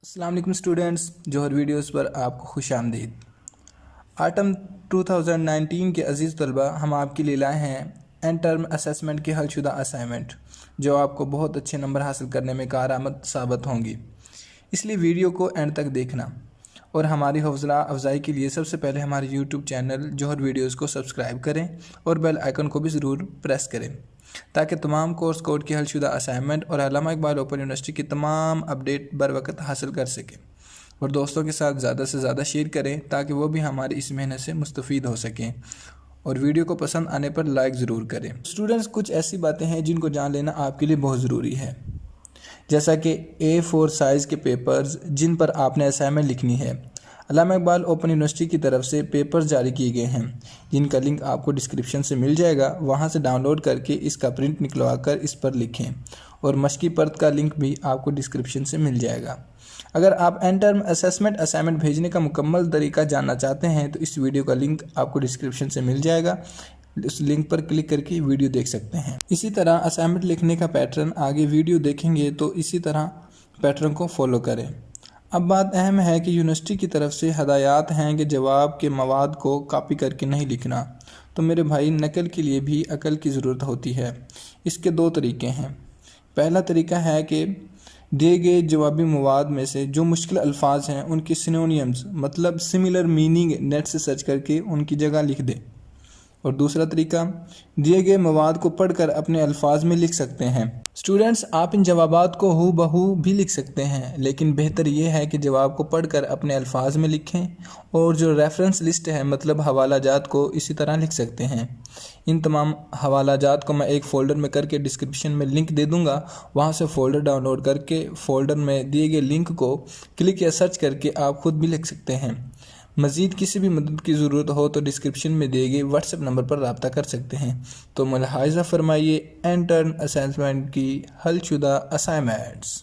अस्सलाम वालेकुम स्टूडेंट्स, जौहर वीडियोस पर आपको खुश आमदीद। आटम 2019 के अजीज़ तलबा, हम आपके लिए लाए हैं इंटरम असेसमेंट की हलशुदा असाइनमेंट जो आपको बहुत अच्छे नंबर हासिल करने में कारआमद साबित होंगी। इसलिए वीडियो को एंड तक देखना और हमारी हौसला अफजाई के लिए सबसे पहले हमारे यूट्यूब चैनल जौहर वीडियोस को सब्सक्राइब करें और बेल आइकन को भी ज़रूर प्रेस करें ताकि तमाम कोर्स कोड की हलशुदा असाइनमेंट और अल्लामा इकबाल ओपन यूनिवर्सिटी की तमाम अपडेट बर वक्त हासिल कर सकें और दोस्तों के साथ ज़्यादा से ज़्यादा शेयर करें ताकि वो भी हमारी इस मेहनत से मुस्तफ़ीद हो सकें और वीडियो को पसंद आने पर लाइक ज़रूर करें। स्टूडेंट्स, कुछ ऐसी बातें हैं जिनको जान लेना आपके लिए बहुत ज़रूरी है, जैसा कि A4 साइज़ के पेपर्स जिन पर आपने असाइनमेंट लिखनी है। अल्लामा इकबाल ओपन यूनिवर्सिटी की तरफ से पेपर्स जारी किए गए हैं जिनका लिंक आपको डिस्क्रिप्शन से मिल जाएगा। वहां से डाउनलोड करके इसका प्रिंट निकलवा कर इस पर लिखें और मशक़ी पर्त का लिंक भी आपको डिस्क्रिप्शन से मिल जाएगा। अगर आप इंटरम असेसमेंट असाइनमेंट भेजने का मुकम्मल तरीका जानना चाहते हैं तो इस वीडियो का लिंक आपको डिस्क्रिप्शन से मिल जाएगा, उस लिंक पर क्लिक करके वीडियो देख सकते हैं। इसी तरह असाइनमेंट लिखने का पैटर्न आगे वीडियो देखेंगे तो इसी तरह पैटर्न को फॉलो करें। अब बात अहम है कि यूनिवर्सिटी की तरफ से हदायत हैं कि जवाब के मवाद को कॉपी करके नहीं लिखना। तो मेरे भाई, नकल के लिए भी अकल की ज़रूरत होती है। इसके दो तरीके हैं। पहला तरीका है कि दिए गए जवाबी मवाद में से जो मुश्किल अल्फाज हैं उनके सिनोनियम्स मतलब सिमिलर मीनिंग नेट से सर्च करके उनकी जगह लिख दें। और दूसरा तरीका, दिए गए मवाद को पढ़कर अपने अल्फाज में लिख सकते हैं। स्टूडेंट्स, आप इन जवाबात को हू बहू भी लिख सकते हैं, लेकिन बेहतर ये है कि जवाब को पढ़कर अपने अल्फाज में लिखें और जो रेफरेंस लिस्ट है मतलब हवाला जात को इसी तरह लिख सकते हैं। इन तमाम हवाला जात को मैं एक फ़ोल्डर में करके डिस्क्रिप्शन में लिंक दे दूँगा। वहाँ से फ़ोल्डर डाउनलोड करके फ़ोल्डर में दिए गए लिंक को क्लिक या सर्च करके आप ख़ुद भी लिख सकते हैं। मज़ीद किसी भी मदद की ज़रूरत हो तो डिस्क्रिप्शन में दिए गए व्हाट्सएप नंबर पर रब्ता कर सकते हैं। तो मुलाहिज़ा फरमाइए इंटर्न असेसमेंट की हलशुदा असाइनमेंट्स।